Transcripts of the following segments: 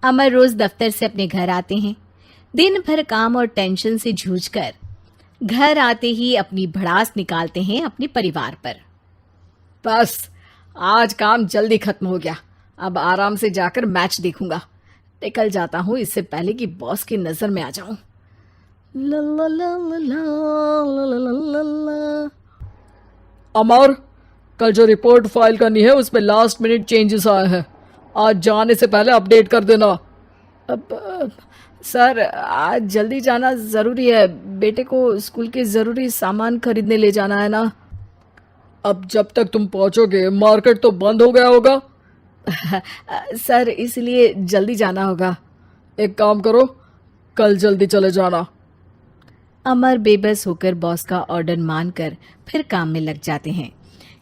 अमर रोज दफ्तर से अपने घर आते हैं। दिन भर काम और टेंशन से जूझकर घर आते ही अपनी भड़ास निकालते हैं अपने परिवार पर। बस आज काम जल्दी खत्म हो गया, अब आराम से जाकर मैच देखूंगा। निकल जाता हूँ इससे पहले कि बॉस की नजर में आ जाऊं। ला ला ला ला ला ला ला ला। अमर, कल जो रिपोर्ट फाइल करनी है उसमें लास्ट मिनट चेंजेस आए हैं, आज जाने से पहले अपडेट कर देना। अब सर, आज जल्दी जाना ज़रूरी है, बेटे को स्कूल के ज़रूरी सामान खरीदने ले जाना है ना। अब जब तक तुम पहुंचोगे मार्केट तो बंद हो गया होगा। सर, इसलिए जल्दी जाना होगा। एक काम करो, कल जल्दी चले जाना। अमर बेबस होकर बॉस का ऑर्डर मानकर फिर काम में लग जाते हैं।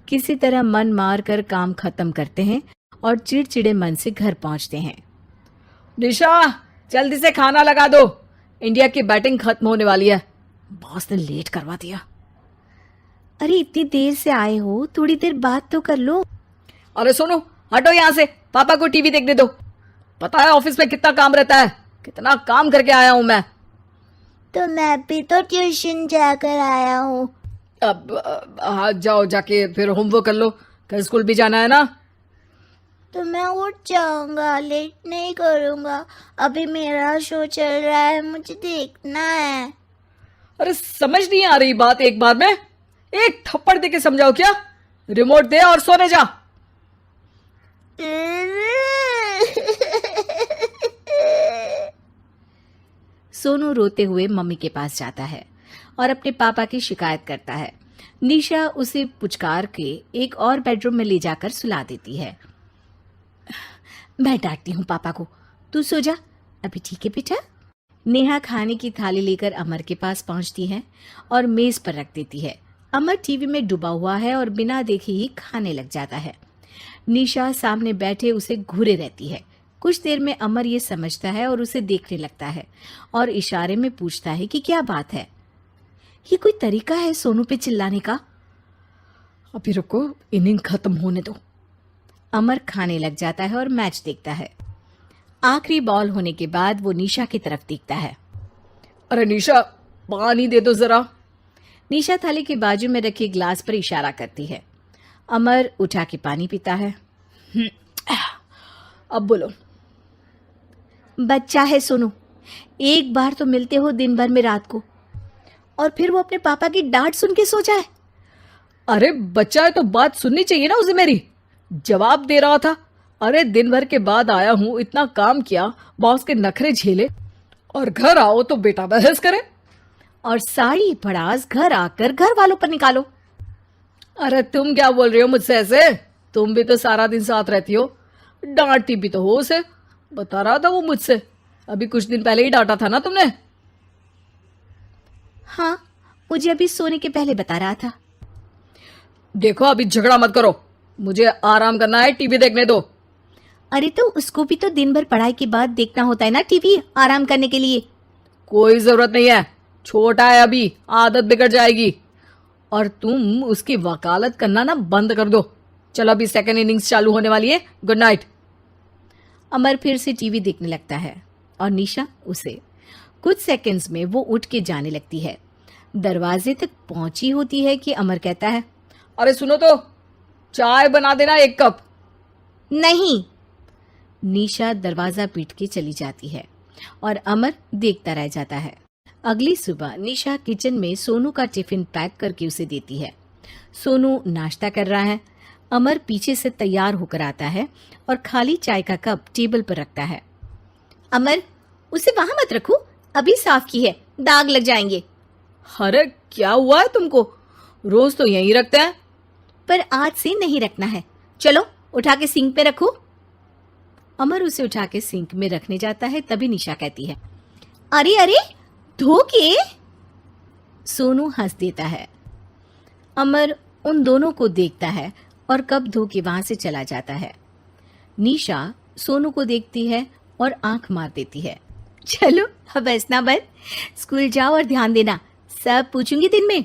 किसी तरह मन मार कर काम खत्म करते हैं और चिड़चिड़े मन से घर पहुंचते हैं। निशा, जल्दी से खाना लगा दो, इंडिया की बैटिंग खत्म होने वाली है। बॉस ने लेट करवा दिया। अरे इतनी देर से आए हो, थोड़ी देर बात तो कर लो। अरे सुनो, हटो यहाँ से, पापा को टीवी देखने दो। पता है ऑफिस में कितना काम रहता है, कितना काम करके आया हूँ मैं। तो मैं भी तो ट्यूशन जाकर आया हूँ। अब हाँ, जाओ जाके फिर होमवर्क कर लो, कल स्कूल भी जाना है ना। तो मैं उठ जाऊंगा, लेट नहीं करूंगा, अभी मेरा शो चल रहा है, मुझे देखना है। अरे समझ नहीं आ रही बात, एक बार में एक थप्पड़ दे के समझाओ क्या। रिमोट दे और सोने जा। सोनू रोते हुए मम्मी के पास जाता है और अपने पापा की शिकायत करता है। निशा उसे पुचकार के एक और बेडरूम में ले जाकर सुला देती है। मैं डांटती हूँ पापा को, तू सो जा अभी, ठीक है बेटा। नेहा खाने की थाली लेकर अमर के पास पहुंचती है और मेज पर रख देती है। अमर टीवी में डूबा हुआ है और बिना देखे ही खाने लग जाता है। निशा सामने बैठे उसे घूरे रहती है। कुछ देर में अमर ये समझता है और उसे देखने लगता है और इशारे में पूछता है कि क्या बात है। ये कोई तरीका है सोनू पे चिल्लाने का? अभी रुको, इनिंग खत्म होने दो। अमर खाने लग जाता है और मैच देखता है। आखिरी बॉल होने के बाद वो निशा की तरफ देखता है। अरे निशा, पानी दे दो जरा। निशा थाली के बाजू में रखे ग्लास पर इशारा करती है। अमर उठा के पानी पीता है। अब बोलो। बच्चा है सोनू, एक बार तो मिलते हो दिन भर में रात को, और फिर वो अपने पापा की डांट सुन के सो जाए। अरे बच्चा है तो बात सुननी चाहिए ना उसे मेरी। जवाब दे रहा था। अरे दिन भर के बाद आया हूँ, इतना काम किया, बॉस के नखरे झेले, और घर आओ तो बेटा बहस करे। और सारी भड़ास घर आकर घर वालों पर निकालो। अरे तुम क्या बोल रही हो मुझसे ऐसे? तुम भी तो सारा दिन साथ रहती हो, डांटती भी तो हो उसे। बता रहा था वो मुझसे, अभी कुछ दिन पहले ही डांटा था ना तुमने। हाँ, मुझे अभी सोने के पहले बता रहा था। देखो अभी झगड़ा मत करो, मुझे आराम करना है, टीवी देखने दो। अरे तो उसको भी तो दिन भर पढ़ाई के बाद देखना होता है ना टीवी, आराम करने के लिए। कोई जरूरत नहीं है, छोटा है अभी, आदत बिगड़ जाएगी। और तुम उसकी वकालत करना ना बंद कर दो। चलो अभी सेकंड इनिंग्स चालू होने वाली है, गुड नाइट। अमर फिर से टीवी देखने लगता है और निशा उसे। कुछ सेकंड्स में वो उठ के जाने लगती है। दरवाजे तक पहुंची होती है कि अमर कहता है, अरे सुनो तो, चाय बना देना 1 कप। नहीं। निशा दरवाजा पीट के चली जाती है और अमर देखता रह जाता है। अगली सुबह निशा किचन में सोनू का टिफिन पैक करके उसे देती है। सोनू नाश्ता कर रहा है। अमर पीछे से तैयार होकर आता है और खाली चाय का कप टेबल पर रखता है। अमर, उसे वहां मत रखो, अभी साफ की है, दाग लग जाएंगे। अरे क्या हुआ है तुमको, रोज तो यहीं रखते हैं। पर आज से नहीं रखना है, चलो उठा के सिंक पे रखो। अमर उसे उठा के सिंक में रखने जाता है, तभी निशा कहती है, अरे अरे धो के। सोनू हंस देता है। अमर उन दोनों को देखता है और कप धो के वहां से चला जाता है। निशा सोनू को देखती है और आंख मार देती है। चलो अब हंसना बंद, स्कूल जाओ और ध्यान देना, सब पूछूंगी दिन में।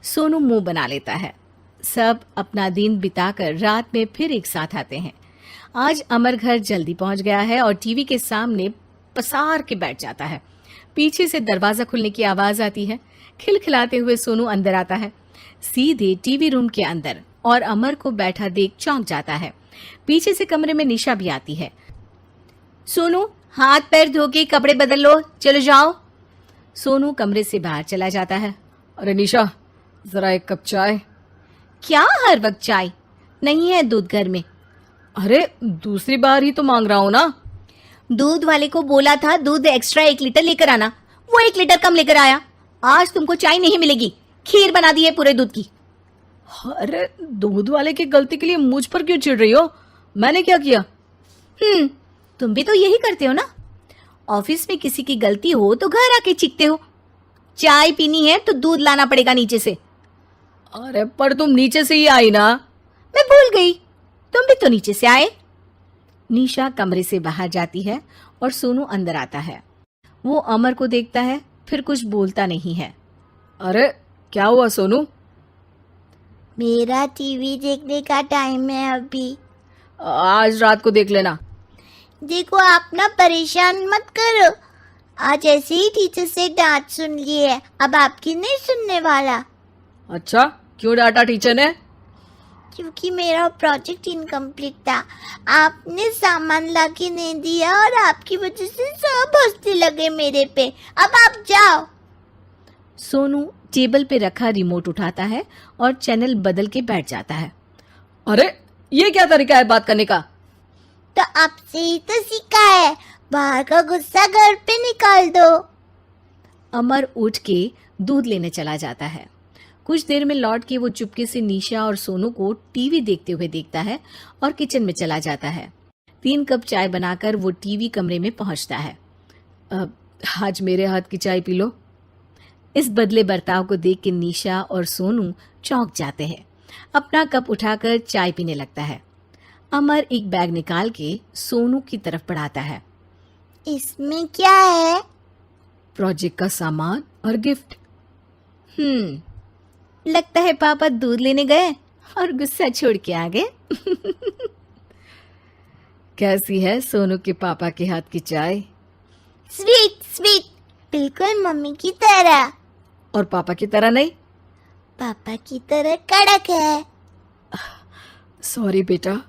सोनू मुंह बना लेता है। सब अपना दिन बिताकर रात में फिर एक साथ आते हैं। आज अमर घर जल्दी पहुंच गया है और टीवी के सामने पसार के बैठ जाता है। पीछे से दरवाजा खुलने की आवाज आती है। खिलखिलाते हुए सोनू अंदर आता है, सीधे टीवी रूम के अंदर, और अमर को बैठा देख चौंक जाता है। पीछे से कमरे में निशा भी आती है। सोनू, हाथ पैर धो के कपड़े बदल लो, चलो जाओ। सोनू कमरे से बाहर चला जाता है। अरे निशा, जरा एक कप चाय। क्या हर वक्त चाय? नहीं है दूध घर में। अरे दूसरी बार ही तो मांग रहा हूं ना। दूध वाले को बोला था दूध एक्स्ट्रा 1 लीटर लेकर आना, वो 1 लीटर कम लेकर आया। आज तुमको चाय नहीं मिलेगी, खीर बना दी है पूरे दूध की। अरे दूध वाले की गलती के लिए मुझ पर क्यों चिढ़ रही हो? मैंने क्या किया? तुम भी तो यही करते हो ना। ऑफिस में किसी की गलती हो तो घर आके चीखते हो। चाय पीनी है तो दूध लाना पड़ेगा नीचे से। अरे पर तुम नीचे से ही आई ना। मैं भूल गई, तुम भी तो नीचे से आए। निशा कमरे से बाहर जाती है और सोनू अंदर आता है। वो अमर को देखता है, फिर कुछ बोलता नहीं है। अरे क्या हुआ सोनू? मेरा टीवी देखने का टाइम है अभी। आज रात को देख लेना। देखो, आप ना परेशान मत करो। आज ऐसे ही टीचर से डांट सुन ली है, अब आपकी नहीं सुनने वाला। अच्छा, क्यों डांटा टीचर ने? क्योंकि मेरा प्रोजेक्ट इनकम्प्लीट था। आपने सामान ला के नहीं दिया और आपकी वजह से सब हंसने लगे मेरे पे। अब आप जाओ। सोनू टेबल पे रखा रिमोट उठाता है और चैनल बदल के बैठ जाता है। अरे ये क्या तरीका है बात करने का? तो आपसे ही तो सीखा है, बाहर का गुस्सा घर पे निकाल दो। अमर उठ के दूध लेने चला जाता है। कुछ देर में लौट के वो चुपके से निशा और सोनू को टीवी देखते हुए देखता है और किचन में चला जाता है। 3 कप चाय बनाकर वो टीवी कमरे में पहुंचता है। आज मेरे हाथ की चाय पी लो। इस बदले बर्ताव को देख के निशा और सोनू चौंक जाते हैं। अपना कप उठाकर चाय पीने लगता है। अमर एक बैग निकाल के सोनू की तरफ बढ़ाता है। इसमें क्या है? प्रोजेक्ट का सामान और गिफ्ट। लगता है पापा दूध लेने गए और गुस्सा छोड़ के आ गए। कैसी है सोनू के पापा के हाथ की चाय? स्वीट स्वीट, बिल्कुल मम्मी की तरह। और पापा की तरह नहीं? पापा की तरह कड़क है। सॉरी बेटा,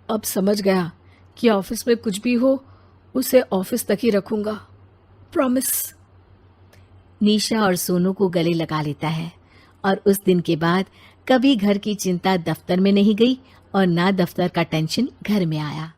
अब समझ गया कि ऑफिस में कुछ भी हो उसे ऑफिस तक ही रखूंगा, प्रॉमिस। निशा और सोनू को गले लगा लेता है और उस दिन के बाद कभी घर की चिंता दफ्तर में नहीं गई और ना दफ्तर का टेंशन घर में आया।